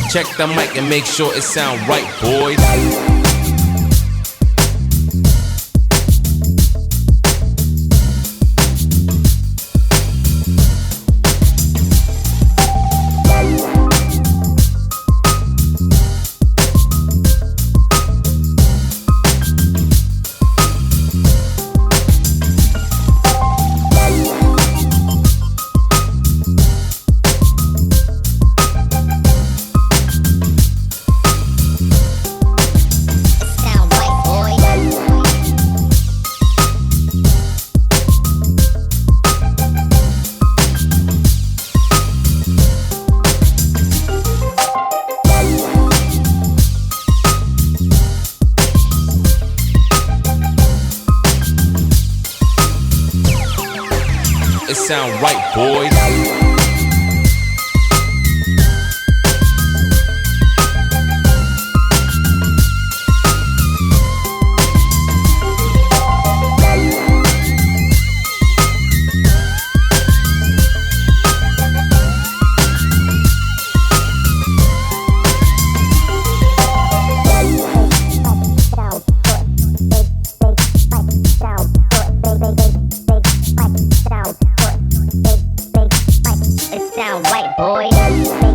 Check the mic and make sure it sound right, boys. It sound right, boys. Sound right, boy.